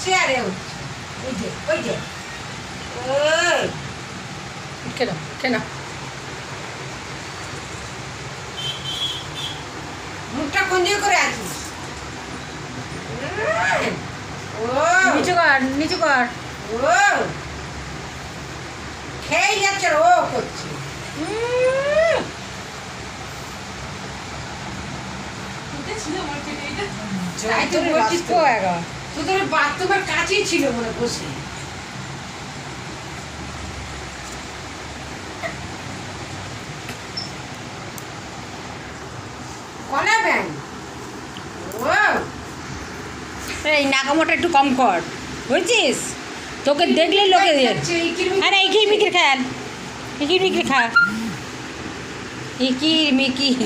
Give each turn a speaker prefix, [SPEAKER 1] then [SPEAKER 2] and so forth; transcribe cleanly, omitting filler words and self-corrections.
[SPEAKER 1] চেয়ারে হচ্ছে ওই যে
[SPEAKER 2] কেন কেন
[SPEAKER 1] মুখটা কোন দিকে করে আছিস ও
[SPEAKER 2] নিচু কর
[SPEAKER 1] ও খেয়ে যাচ্ছে ও করছে তাই তো বলছিস তো তোদের বাথরুমের কাছেই ছিল মনে বসে কলা ব্যাং ও
[SPEAKER 2] এই নাকামোটা একটু কম কর বুঝছিস তোকে দেখলেই লোকে আরে ইকির মিকির খান ইকির মিকির খা ইকির মিকির